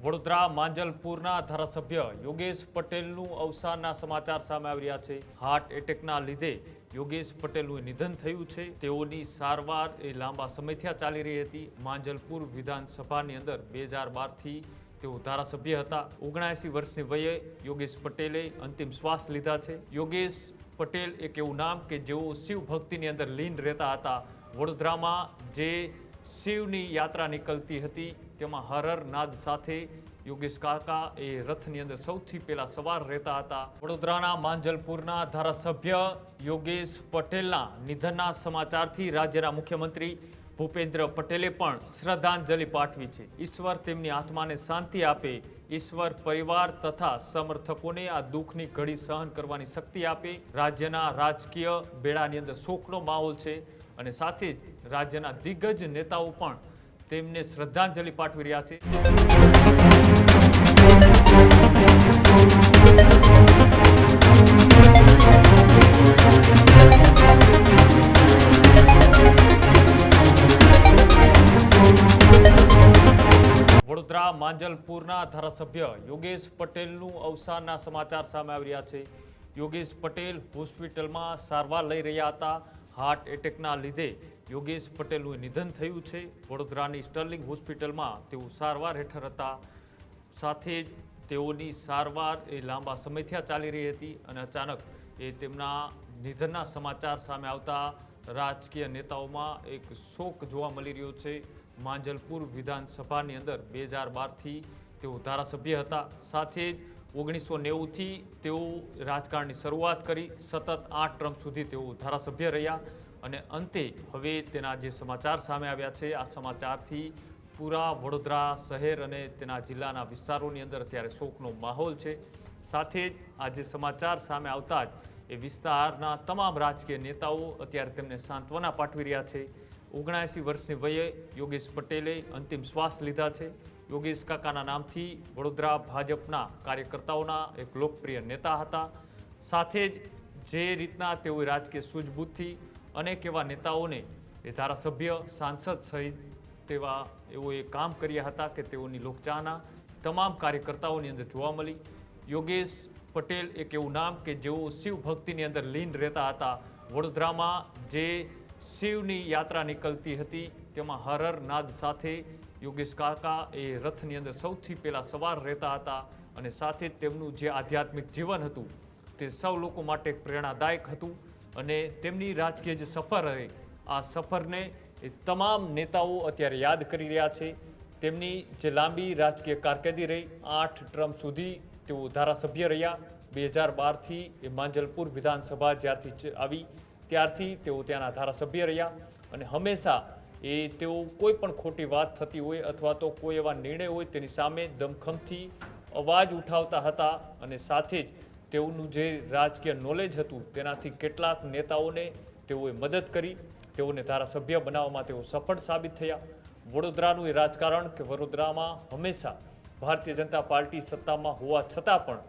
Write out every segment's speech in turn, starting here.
વડોદરા માંજલપુરના ધારાસભ્ય યોગેશ પટેલનું અવસાનના સમાચાર સામે આવી રહ્યા છે। હાર્ટ એટેકના લીધે યોગેશ પટેલનું નિધન થયું છે। તેઓની સારવાર લાંબા સમયથી ચાલી રહી હતી। માંજલપુર વિધાનસભાની અંદર 2012થી તેઓ ધારાસભ્ય હતા। 79 વર્ષની વયે યોગેશ પટેલે અંતિમ શ્વાસ લીધા છે। યોગેશ પટેલ એક એવું નામ કે જેઓ શિવ ભક્તિની અંદર લીન રહેતા હતા। વડોદરામાં જે શિવની યાત્રા નીકળતી હતી તેમાં હરર નાદ સાથે યોગેશ કાકા એ રથની અંદર સૌથી પહેલા સવાર રહેતા હતા। વડોદરાના માંજલપુરના ધારાસભ્ય યોગેશ પટેલના નિધનના સમાચારથી રાજ્યના મુખ્યમંત્રી ભૂપેન્દ્ર પટેલે પણ શ્રદ્ધાંજલિ પાઠવી છે। ઈશ્વર તેમની આત્માને શાંતિ આપે, ઈશ્વર પરિવાર તથા સમર્થકોને આ દુઃખની ઘડી સહન કરવાની શક્તિ આપે। રાજ્યના રાજકીય બેડાની અંદર શોકનો માહોલ છે અને સાથે જ રાજ્યના દિગ્ગજ નેતાઓ પણ તેમને શ્રદ્ધાંજલિ પાઠવી રહ્યા છે। વડોદરા માંજલપુરના ધારાસભ્ય યોગેશ પટેલનું અવસાનના સમાચાર સામે આવી રહ્યા છે। યોગેશ પટેલ હોસ્પિટલમાં સારવાર લઈ રહ્યા હતા। હાર્ટ એટેકના લીધે યોગેશ પટેલનું નિધન થયું છે। વડોદરાની સ્ટર્લિંગ હોસ્પિટલમાં તેઓ સારવાર હેઠળ હતા। સાથે જ તેઓની સારવાર લાંબા સમયથી ચાલી રહી હતી અને અચાનક તેમના નિધનના સમાચાર સામે આવતા રાજકીય નેતાઓમાં એક શોક જોવા મળી રહ્યો છે। માંજલપુર વિધાનસભાની અંદર 2012થી તેઓ ધારાસભ્ય હતા। સાથે જ 1990થી તેઓ રાજકારણની શરૂઆત કરી। સતત 8 ટર્મ સુધી તેઓ ધારાસભ્ય રહ્યા અને અંતે હવે તેના જે સમાચાર સામે આવ્યા છે આ સમાચારથી પૂરા વડોદરા શહેર અને તેના જિલ્લાના વિસ્તારોની અંદર અત્યારે શોકનો માહોલ છે। સાથે જ આ જે સમાચાર સામે આવતા જ એ વિસ્તારના તમામ રાજકીય નેતાઓ અત્યારે તેમને સાંત્વના પાઠવી રહ્યા છે। 79 વર્ષની વયે યોગેશ પટેલે અંતિમ શ્વાસ લીધા છે। યોગેશ કાકાના નામથી વડોદરા ભાજપના કાર્યકર્તાઓના એક લોકપ્રિય નેતા હતા। સાથે જ જે રીતના તેઓએ રાજકીય સૂઝબૂછથી અનેક એવા નેતાઓને એ ધારાસભ્ય સાંસદ સહિત તેવા એઓએ કામ કર્યા હતા કે તેઓની લોકચાહના તમામ કાર્યકર્તાઓની અંદર જોવા મળી। યોગેશ પટેલ એક એવું નામ કે જેઓ શિવ ભક્તિની અંદર લીન રહેતા હતા। વડોદરામાં જે શિવની યાત્રા નીકળતી હતી તેમાં હરર નાદ સાથે યોગેશ કાકા એ રથની અંદર સૌથી પહેલા સવાર રહેતા હતા અને સાથે જ તેમનું જે આધ્યાત્મિક જીવન હતું તે સૌ લોકો માટે પ્રેરણાદાયક હતું અને તેમની રાજકીય જે સફર રહી આ સફરને એ તમામ નેતાઓ અત્યારે યાદ કરી રહ્યા છે। તેમની જે લાંબી રાજકીય કારકિર્દી રહી 8 ટર્મ સુધી તેઓ ધારાસભ્ય રહ્યા। 2012થી એ માંજલપુર વિધાનસભા જ્યારથી આવી ત્યારથી તેઓ ત્યાંના ધારાસભ્ય રહ્યા અને હંમેશા તેઓ કોઈ પણ ખોટી વાત થતી હોય અથવા તો કોઈ એવા નિર્ણય હોય તેની સામે દમખમથી અવાજ ઉઠાવતા હતા અને સાથે જ તેઓનું જે રાજકીય નોલેજ હતું તેનાથી કેટલાક નેતાઓને તેઓએ મદદ કરી, તેઓને ધારાસભ્ય બનાવવામાં તેઓ સફળ સાબિત થયા। વડોદરાનું એ રાજકારણ કે વડોદરામાં હંમેશા ભારતીય જનતા પાર્ટી સત્તામાં હોવા છતાં પણ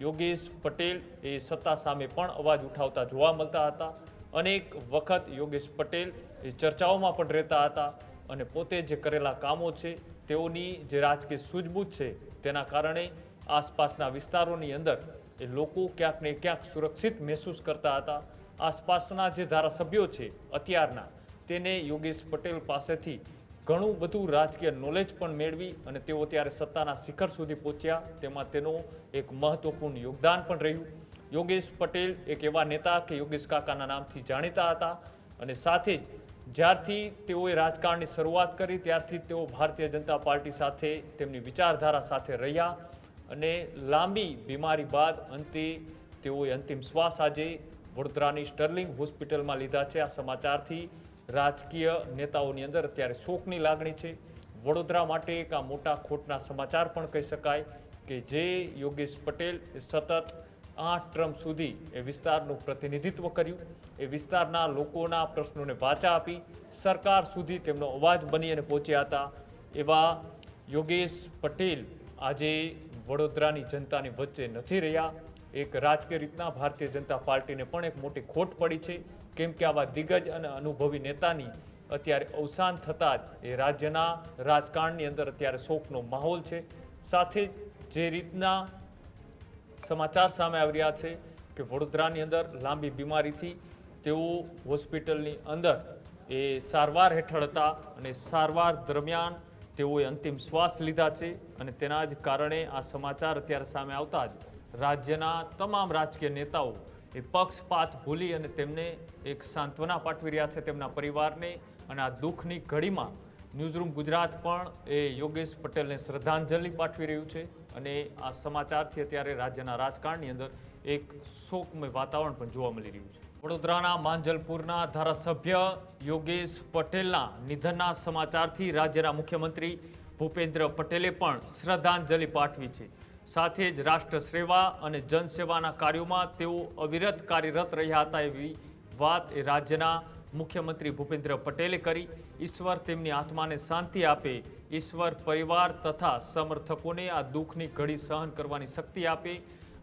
યોગેશ પટેલ એ સત્તા સામે પણ અવાજ ઉઠાવતા જોવા મળતા હતા। અનેક વખત યોગેશ પટેલ એ ચર્ચાઓમાં પણ રહેતા હતા અને પોતે જે કરેલા કામો છે તેઓની જે રાજકીય સૂઝબૂછ છે તેના કારણે આસપાસના વિસ્તારોની અંદર એ લોકો ક્યાંક ને ક્યાંક સુરક્ષિત મહેસૂસ કરતા હતા। આસપાસના જે ધારાસભ્યો છે અત્યારના તેને યોગેશ પટેલ પાસેથી ઘણું બધું રાજકીય નોલેજ પણ મેળવી અને તેઓ ત્યારે સત્તાના શિખર સુધી પહોંચ્યા તેમાં તેનું એક મહત્વપૂર્ણ યોગદાન પણ રહ્યું। યોગેશ પટેલ એક એવા નેતા કે યોગેશ કાકાના નામથી જાણીતા હતા અને સાથે જ જ્યારથી તેઓએ રાજકારણની શરૂઆત કરી ત્યારથી તેઓ ભારતીય જનતા પાર્ટી સાથે તેમની વિચારધારા સાથે રહ્યા અને લાંબી બીમારી બાદ અંતે તેઓએ અંતિમ શ્વાસ આજે વડોદરાની સ્ટર્લિંગ હોસ્પિટલમાં લીધા છે। આ સમાચારથી રાજકીય નેતાઓની અંદર અત્યારે શોકની લાગણી છે। વડોદરા માટે એક આ મોટા ખોટના સમાચાર પણ કહી શકાય કે જે યોગેશ પટેલ સતત 8 ટર્મ સુધી એ વિસ્તારનું પ્રતિનિધિત્વ કર્યું, એ વિસ્તારના લોકોના પ્રશ્નોને વાચા આપી, સરકાર સુધી તેમનો અવાજ બની અને પહોંચ્યા હતા। એવા યોગેશ પટેલ આજે વડોદરાની જનતાની વચ્ચે નથી રહ્યા। એક રાજકીય રીતના ભારતીય જનતા પાર્ટીને પણ એક મોટી ખોટ પડી છે કેમ કે આવા દિગ્ગજ અને અનુભવી નેતાની અત્યારે અવસાન થતાં જ એ રાજ્યના રાજકારણની અંદર અત્યારે શોકનો માહોલ છે। સાથે જે રીતના સમાચાર સામે આવી રહ્યા છે કે વડોદરાની અંદર લાંબી બીમારીથી તેઓ હોસ્પિટલની અંદર એ સારવાર હેઠળ હતા અને સારવાર દરમિયાન તેઓએ અંતિમ શ્વાસ લીધા છે અને તેના જ કારણે આ સમાચાર અત્યારે સામે આવતા જ રાજ્યના તમામ રાજકીય નેતાઓ એ પક્ષપાત ભૂલી અને તેમને એક સાંત્વના પાઠવી રહ્યા છે તેમના પરિવારને અને આ દુઃખની ઘડીમાં ન્યૂઝરૂમ ગુજરાત પણ એ યોગેશ પટેલને શ્રદ્ધાંજલિ પાઠવી રહ્યું છે અને આ સમાચારથી અત્યારે રાજ્યના રાજકારણની અંદર એક શોકમય વાતાવરણ પણ જોવા મળી રહ્યું છે. વડોદરાના માંજલપુરના ધારાસભ્ય યોગેશ પટેલના નિધનના સમાચારથી રાજ્યના મુખ્યમંત્રી ભૂપેન્દ્ર પટેલે પણ શ્રદ્ધાંજલિ પાઠવી છે. સાથે જ રાષ્ટ્ર સેવા અને જનસેવાના કાર્યોમાં તેઓ અવિરત કાર્યરત રહ્યા હતા એવી વાત એ રાજ્યના મુખ્યમંત્રી ભૂપેન્દ્ર પટેલે કરી. ઈશ્વર તેમની આત્માને શાંતિ આપે, ઈશ્વર પરિવાર તથા સમર્થકોને આ દુઃખની ઘડી સહન કરવાની શક્તિ આપે,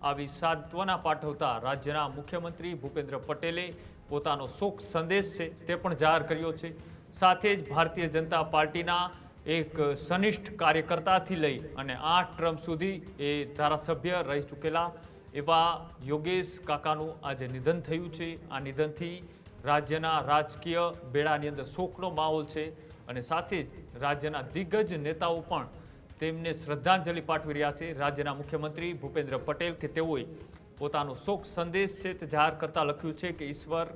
આવી સાંત્વના પાઠવતા રાજ્યના મુખ્યમંત્રી ભૂપેન્દ્ર પટેલે પોતાનો શોક સંદેશ છે તે પણ જાહેર કર્યો છે. સાથે જ ભારતીય જનતા પાર્ટીના એક સનિષ્ઠ કાર્યકર્તાથી લઈ અને 8 ટર્મ સુધી એ ધારાસભ્ય રહી ચૂકેલા એવા યોગેશ કાકાનું આજે નિધન થયું છે. આ નિધનથી રાજ્યના રાજકીય બેડાની અંદર શોકનો માહોલ છે અને સાથે જ રાજ્યના દિગ્ગજ નેતાઓ પણ તેમને શ્રદ્ધાંજલિ પાઠવી રહ્યા છે. રાજ્યના મુખ્યમંત્રી ભૂપેન્દ્ર પટેલ કે તેઓએ પોતાનો શોક સંદેશ છે તે જાહેર કરતા લખ્યું છે કે ઈશ્વર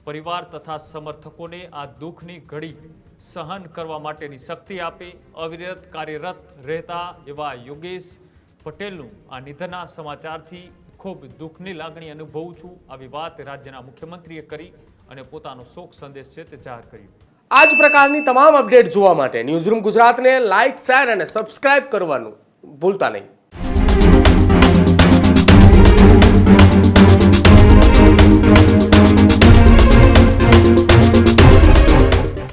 પરિવાર તથા સમર્થકોને આ દુઃખની ઘડી સહન કરવા માટેની શક્તિ આપે, અવિરત કાર્યરત રહેતા એવા યોગેશ પટેલનું આ નિધનના સમાચારથી ખૂબ દુઃખની લાગણી અનુભવું છું. આવી વાત રાજ્યના મુખ્યમંત્રીએ કરી અને પોતાનો શોક સંદેશ છે તે જાહેર કર્યો. આ જ પ્રકારની તમામ અપડેટ જોવા માટે ન્યૂઝરૂમ ગુજરાતને લાઇક, શેર અને સબસ્ક્રાઇબ કરવાનું ભૂલતા નહીં.